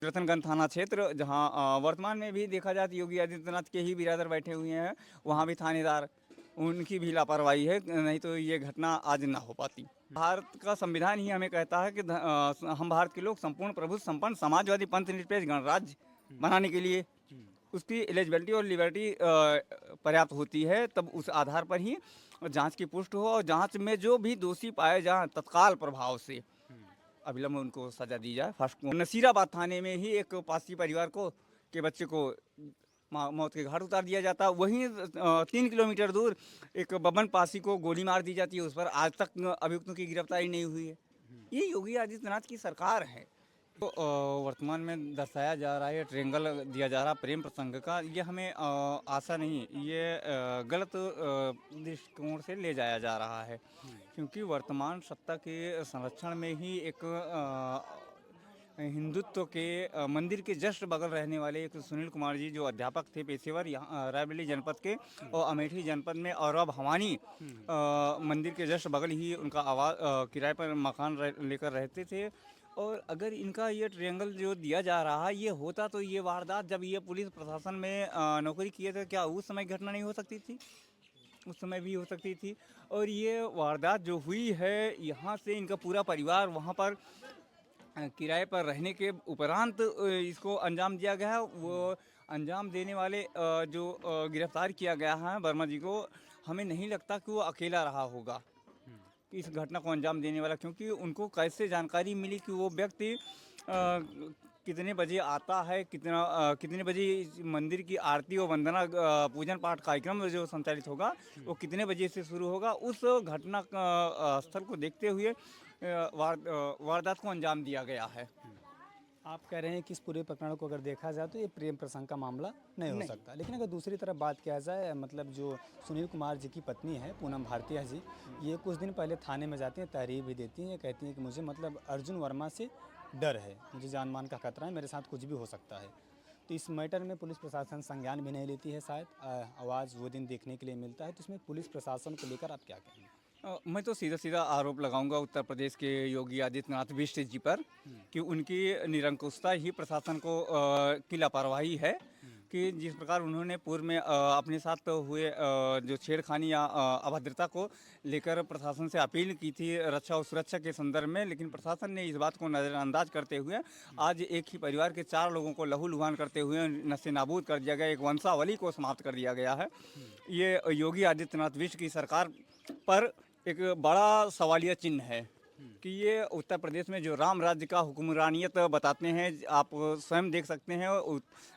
रतनगंज थाना क्षेत्र, जहां वर्तमान में भी देखा जाए तो योगी आदित्यनाथ के ही बिरादर बैठे हुए हैं, वहां भी थानेदार, उनकी भी लापरवाही है, नहीं तो ये घटना आज ना हो पाती। भारत का संविधान ही हमें कहता है कि हम भारत के लोग संपूर्ण प्रभु संपन्न समाजवादी पंथ निरपेक्ष गणराज्य बनाने के लिए उसकी एलिजिबिलिटी और लिबर्टी पर्याप्त होती है, तब उस आधार पर ही जांच की पुष्टि हो और जांच में जो भी दोषी पाए जाएं तत्काल प्रभाव से अविलंब उनको सजा दी जाए। फर्स्ट को नसीराबाद थाने में ही एक पासी परिवार को के बच्चे को मौत के घाट उतार दिया जाता, वहीं 3 किलोमीटर दूर एक बबन पासी को गोली मार दी जाती है, उस पर आज तक अभियुक्तों की गिरफ्तारी नहीं हुई है। ये योगी आदित्यनाथ की सरकार है। तो वर्तमान में दर्शाया जा रहा है, ट्रेंगल दिया जा रहा प्रेम प्रसंग का, ये हमें आशा नहीं, ये गलत दृष्टिकोण से ले जाया जा रहा है, क्योंकि वर्तमान सत्ता के संरक्षण में ही एक हिंदुत्व के मंदिर के जस्ट बगल रहने वाले एक सुनील कुमार जी, जो अध्यापक थे पेशेवर यहाँ रायबरेली जनपद के और अमेठी जनपद में, और अब भवानी मंदिर के जस्ट बगल ही उनका आवास किराए पर मकान लेकर रहते थे। और अगर इनका ये ट्रायंगल जो दिया जा रहा है ये होता, तो ये वारदात जब ये पुलिस प्रशासन में नौकरी किए थे, क्या उस समय घटना नहीं हो सकती थी? उस समय भी हो सकती थी। और ये वारदात जो हुई है, यहाँ से इनका पूरा परिवार वहाँ पर किराए पर रहने के उपरांत इसको अंजाम दिया गया है। वो अंजाम देने वाले जो गिरफ्तार किया गया है वर्मा जी को, हमें नहीं लगता कि वो अकेला रहा होगा इस घटना को अंजाम देने वाला, क्योंकि उनको कैसे जानकारी मिली कि वो व्यक्ति कितने बजे आता है, कितने बजे मंदिर की आरती और वंदना पूजन पाठ कार्यक्रम जो संचालित होगा वो कितने बजे से शुरू होगा, उस घटना स्थल को देखते हुए वारदात को अंजाम दिया गया है। आप कह रहे हैं कि इस पूरे प्रकरण को अगर देखा जाए तो ये प्रेम प्रसंग का मामला नहीं हो सकता, लेकिन अगर दूसरी तरफ बात किया जाए, मतलब जो सुनील कुमार जी की पत्नी है पूनम भारतीय जी, ये कुछ दिन पहले थाने में जाती हैं, तहरीर भी देती हैं, कहती हैं कि मुझे मतलब अर्जुन वर्मा से डर है, मुझे जान मान का खतरा है, मेरे साथ कुछ भी हो सकता है। तो इस मैटर में पुलिस प्रशासन संज्ञान भी नहीं लेती है, शायद आवाज़ वो दिन देखने के लिए मिलता है, तो इसमें पुलिस प्रशासन को लेकर आप क्या कहेंगे? मैं तो सीधा सीधा आरोप लगाऊंगा उत्तर प्रदेश के योगी आदित्यनाथ बिष्ट जी पर कि उनकी निरंकुशता ही प्रशासन को की लापरवाही है, कि जिस प्रकार उन्होंने पूर्व में अपने साथ हुए जो छेड़खानी या अभद्रता को लेकर प्रशासन से अपील की थी रक्षा और सुरक्षा के संदर्भ में, लेकिन प्रशासन ने इस बात को नज़रअंदाज करते हुए आज एक ही परिवार के 4 लोगों को लहूलुहान करते हुए नस्ते नाबूद कर दिया गया, एक वंशावली को समाप्त कर दिया गया है। ये योगी आदित्यनाथ बिष्ट की सरकार पर एक बड़ा सवालिया चिन्ह है कि ये उत्तर प्रदेश में जो राम राज्य का हुक्मरानियत बताते हैं, आप स्वयं देख सकते हैं,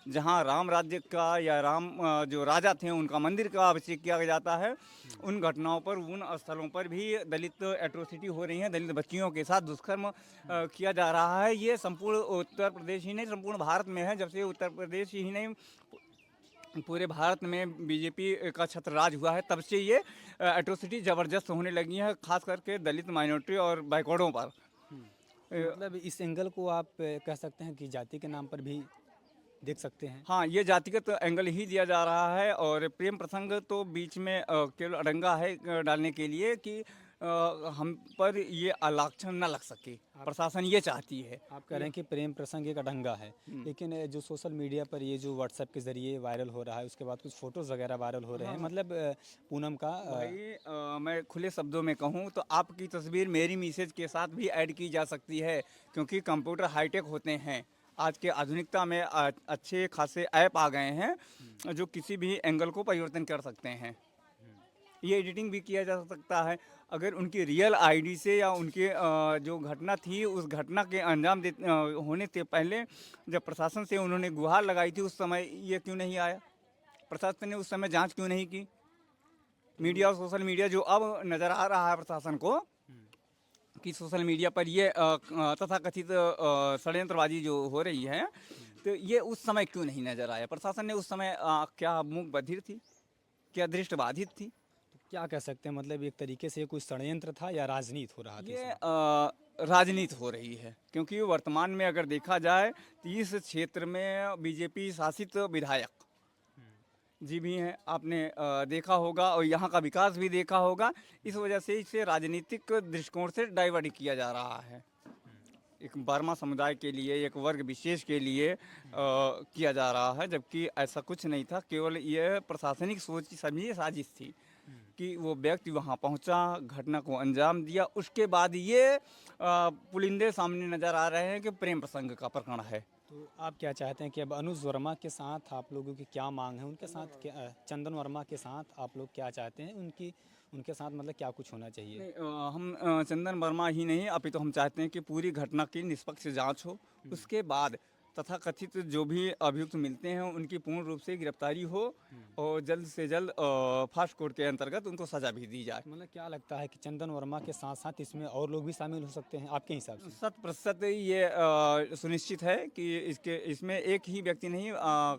जहां राम राज्य का या राम जो राजा थे उनका मंदिर का अभिषेक किया जाता है, उन घटनाओं पर, उन स्थलों पर भी दलित एट्रोसिटी हो रही है, दलित बच्चियों के साथ दुष्कर्म किया जा रहा है। ये संपूर्ण उत्तर प्रदेश ही नहीं, संपूर्ण भारत में है। जब से उत्तर प्रदेश ही नहीं, पूरे भारत में बीजेपी का छत्र राज हुआ है, तब से ये एट्रोसिटी ज़बरदस्त होने लगी है, खास करके दलित माइनॉरिटी और बैकवर्डों पर। मतलब इस एंगल को आप कह सकते हैं कि जाति के नाम पर भी देख सकते हैं। हाँ, ये जातिगत एंगल ही दिया जा रहा है, और प्रेम प्रसंग तो बीच में केवल अड़ंगा है डालने के लिए कि हम पर ये अलाक्षण न लग सके, प्रशासन ये चाहती है। आप कह रहे हैं कि प्रेम प्रसंग एक अड़ंगा है, लेकिन जो सोशल मीडिया पर ये जो व्हाट्सएप के ज़रिए वायरल हो रहा है, उसके बाद कुछ फ़ोटोज़ वगैरह वायरल हो रहे हैं, मतलब पूनम का भाई मैं खुले शब्दों में कहूँ तो आपकी तस्वीर मेरी मैसेज के साथ भी ऐड की जा सकती है, क्योंकि कंप्यूटर हाईटेक होते हैं। आज के आधुनिकता में अच्छे खासे ऐप आ गए हैं जो किसी भी एंगल को परिवर्तन कर सकते हैं। ये एडिटिंग भी किया जा सकता है। अगर उनकी रियल आईडी से या उनके जो घटना थी उस घटना के अंजाम होने से पहले जब प्रशासन से उन्होंने गुहार लगाई थी, उस समय ये क्यों नहीं आया? प्रशासन ने उस समय जांच क्यों नहीं की? मीडिया और सोशल मीडिया जो अब नज़र आ रहा है प्रशासन को कि सोशल मीडिया पर ये तथाकथित षड्यंत्रबाजी जो हो रही है, तो ये उस समय क्यों नहीं नज़र आया? प्रशासन ने उस समय क्या मूक बधिर थी, क्या दृष्टिबाधित थी? तो क्या कह सकते हैं, मतलब एक तरीके से कोई षड्यंत्र था या राजनीति हो रहा था? ये राजनीति हो रही है, क्योंकि वर्तमान में अगर देखा जाए तो इस क्षेत्र में बीजेपी शासित विधायक जी भी हैं, आपने देखा होगा, और यहाँ का विकास भी देखा होगा। इस वजह से इसे राजनीतिक दृष्टिकोण से डाइवर्ट किया जा रहा है। एक वर्मा समुदाय के लिए, एक वर्ग विशेष के लिए किया जा रहा है, जबकि ऐसा कुछ नहीं था। केवल ये प्रशासनिक सोच की समझिए साजिश थी कि वो व्यक्ति वहाँ पहुँचा, घटना को अंजाम दिया, उसके बाद ये पुलिंदे सामने नज़र आ रहे हैं कि प्रेम प्रसंग का प्रकरण है। तो आप क्या चाहते हैं कि अब अनुज वर्मा के साथ आप लोगों की क्या मांग है, उनके साथ क्या, चंदन वर्मा के साथ आप लोग क्या चाहते हैं, उनके साथ मतलब क्या कुछ होना चाहिए? नहीं, हम चंदन वर्मा ही नहीं, अभी तो हम चाहते हैं कि पूरी घटना की निष्पक्ष जांच हो, उसके बाद तथाकथित जो भी अभियुक्त मिलते हैं उनकी पूर्ण रूप से गिरफ्तारी हो और जल्द से जल्द फास्ट कोर्ट के अंतर्गत उनको सजा भी दी जाए। मतलब क्या लगता है कि चंदन वर्मा के साथ साथ इसमें और लोग भी शामिल हो सकते हैं आपके हिसाब से? 100% ये सुनिश्चित है कि इसमें एक ही व्यक्ति नहीं,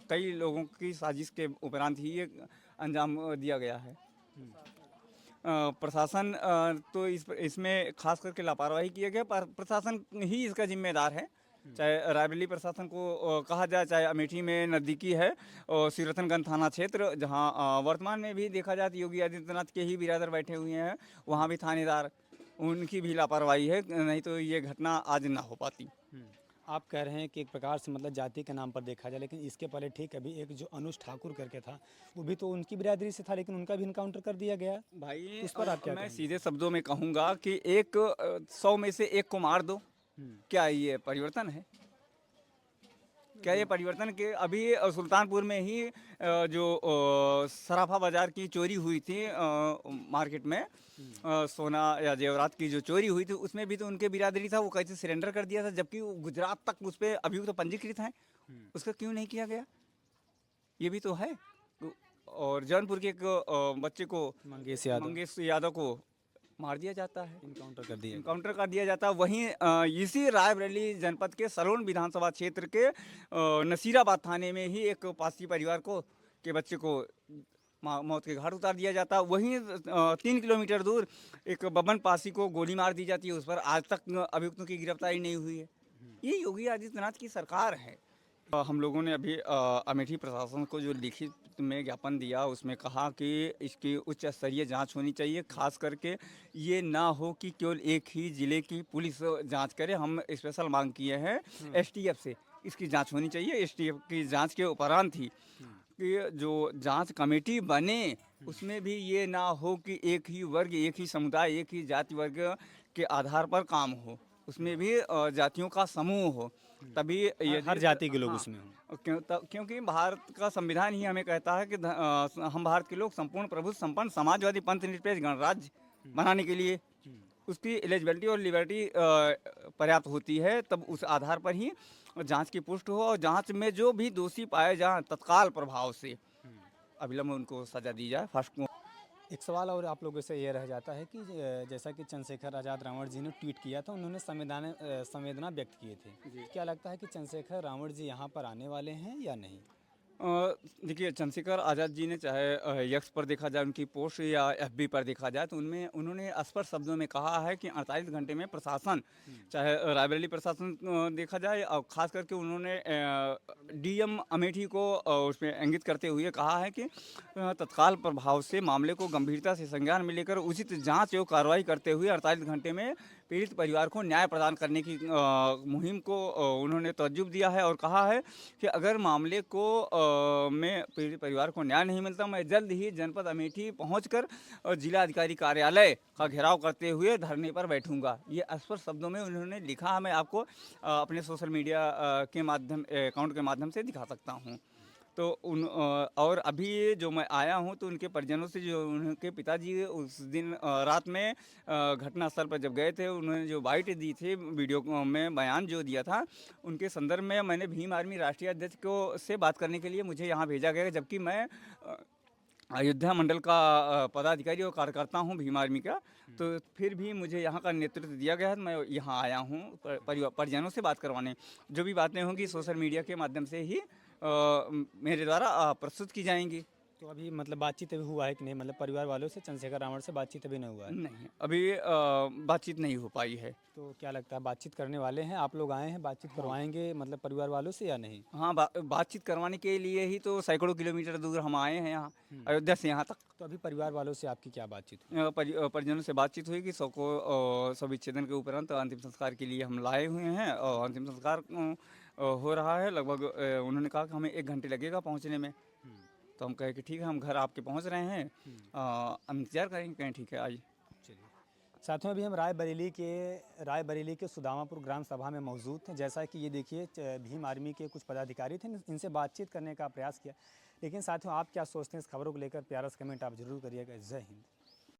कई लोगों की साजिश के उपरांत ही ये अंजाम दिया गया है। प्रशासन तो इसमें खास करके लापरवाही किया गया, पर प्रशासन ही इसका जिम्मेदार है। चाहे रायबरेली प्रशासन को कहा जाए, चाहे अमेठी में नज़दीकी है और सिरथनगंज थाना क्षेत्र, जहां वर्तमान में भी देखा जाए तो योगी आदित्यनाथ के ही बिरादर बैठे हुए हैं, वहां भी थानेदार, उनकी भी लापरवाही है, नहीं तो ये घटना आज ना हो पाती। आप कह रहे हैं कि एक प्रकार से मतलब जाति के नाम पर देखा जाए, लेकिन इसके पहले ठीक अभी एक जो अनुज ठाकुर करके था, वो भी तो उनकी बिरादरी से था, लेकिन उनका भी इनकाउंटर कर दिया गया। भाई उस पर आप क्या मैं कहेंगे? सीधे शब्दों में कहूँगा कि एक 100 में से एक को मार दो, क्या ये परिवर्तन है? क्या ये परिवर्तन के अभी सुल्तानपुर में ही जो सराफा बाजार की चोरी हुई थी मार्केट में, सोना या जेवरात की जो चोरी हुई थी, उसमें भी तो उनके बिरादरी था, वो कैसे सरेंडर कर दिया था, जबकि वो गुजरात तक उस पर अभियुक्त तो पंजीकृत हैं, उसका क्यों नहीं किया गया? ये भी तो है। और जौनपुर के एक बच्चे को, मंगेश यादव को मार दिया जाता है, इनकाउंटर कर दिया जाता है। वहीं इसी रायबरेली जनपद के सरोन विधानसभा क्षेत्र के नसीराबाद थाने में ही एक पासी परिवार के बच्चे को मौत के घाट उतार दिया जाता है। वहीं 3 किलोमीटर दूर एक बबन पासी को गोली मार दी जाती है, उस पर आज तक अभियुक्तों की गिरफ्तारी नहीं हुई है। ये योगी आदित्यनाथ की सरकार है। हम लोगों ने अभी अमेठी प्रशासन को जो लिखित में ज्ञापन दिया, उसमें कहा कि इसकी उच्च स्तरीय जांच होनी चाहिए, खास करके ये ना हो कि केवल एक ही ज़िले की पुलिस जांच करे। हम स्पेशल मांग किए हैं एसटीएफ से, इसकी जांच होनी चाहिए। एसटीएफ की जांच के उपरांत ही कि जो जांच कमेटी बने, उसमें भी ये ना हो कि एक ही वर्ग, एक ही समुदाय, एक ही जाति वर्ग के आधार पर काम हो, उसमें भी जातियों का समूह हो, तभी ये हर जाति के लोग उसमें हों। क्योंकि भारत का संविधान ही हमें कहता है कि हम भारत के लोग संपूर्ण प्रभु संपन्न समाजवादी पंथ निरपेक्ष गणराज्य बनाने के लिए उसकी एलिजिबिलिटी और लिबर्टी पर्याप्त होती है, तब उस आधार पर ही जांच की पुष्टि हो और जांच में जो भी दोषी पाए जाएं तत्काल प्रभाव से अविलंब उनको सजा दी जाए। फर्स्ट एक सवाल और आप लोगों से ये रह जाता है कि जैसा कि चंद्रशेखर आज़ाद रावण जी ने ट्वीट किया था, उन्होंने संवेदना व्यक्त किए थे। क्या लगता है कि चंद्रशेखर रावण जी यहाँ पर आने वाले हैं या नहीं? देखिए, चंद्रशेखर आज़ाद जी ने चाहे यक्स पर देखा जाए उनकी पोस्ट या एफबी पर देखा जाए, तो उनमें उन्होंने स्पष्ट शब्दों में कहा है कि 48 घंटे में प्रशासन, चाहे रायबरेली प्रशासन देखा जाए, और ख़ास करके उन्होंने डीएम अमेठी को उसमें इंगित करते हुए कहा है कि तत्काल प्रभाव से मामले को गंभीरता से संज्ञान में लेकर उचित जाँच एवं कार्रवाई करते हुए 48 घंटे में पीड़ित परिवार को न्याय प्रदान करने की मुहिम को उन्होंने तवज्जुह दिया है और कहा है कि अगर मामले को में पीड़ित परिवार को न्याय नहीं मिलता, मैं जल्द ही जनपद अमेठी पहुंचकर जिला अधिकारी कार्यालय का घेराव करते हुए धरने पर बैठूंगा। ये स्पष्ट शब्दों में उन्होंने लिखा है। मैं आपको अपने सोशल मीडिया के माध्यम अकाउंट के माध्यम से दिखा सकता हूँ। तो और अभी जो मैं आया हूँ तो उनके परिजनों से, जो उनके पिताजी उस दिन रात में घटनास्थल पर जब गए थे, उन्होंने जो बाइट दी थी, वीडियो में बयान जो दिया था, उनके संदर्भ में मैंने भीम आर्मी राष्ट्रीय अध्यक्ष को से बात करने के लिए मुझे यहाँ भेजा गया, जबकि मैं अयोध्या मंडल का पदाधिकारी और कार्यकर्ता हूँ भीम आर्मी का। तो फिर भी मुझे यहाँ का नेतृत्व दिया गया है, मैं यहाँ आया हूँ परिजनों से बात करवाने। जो भी बातें होंगी सोशल मीडिया के माध्यम से ही मेरे द्वारा प्रस्तुत की जाएंगी। तो अभी मतलब बातचीत अभी हुआ है कि नहीं, मतलब परिवार वालों से चंद्रशेखर रावण से बातचीत अभी नहीं हुआ है? नहीं, अभी बातचीत नहीं हो पाई है। तो क्या लगता है बातचीत करने वाले हैं? आप लोग आए हैं, बातचीत करवाएंगे मतलब परिवार वालों से या नहीं? हाँ, बातचीत करवाने के लिए ही तो सैकड़ों किलोमीटर दूर हम आए हैं यहाँ, अयोध्या से यहाँ तक। तो अभी परिवार वालों से आपकी क्या बातचीत हुई? परिजनों से बातचीत हुई कि सब विच्छेदन के उपरांत अंतिम संस्कार के लिए हम लाए हुए हैं और अंतिम संस्कार हो रहा है। लगभग उन्होंने कहा कि हमें 1 घंटे लगेगा पहुँचने में। तो हम कहे कि ठीक है, हम घर आपके पहुँच रहे हैं, हम इंतज़ार करेंगे। कहें ठीक है, आइए। चलिए, साथियों अभी हम रायबरेली के सुदामापुर ग्राम सभा में मौजूद थे। जैसा कि ये देखिए भीम आर्मी के कुछ पदाधिकारी थे, इनसे बातचीत करने का प्रयास किया। लेकिन साथियों आप क्या सोचते हैं इस खबरों को लेकर? प्यारा सा कमेंट आप जरूर करिएगा। जय हिंद।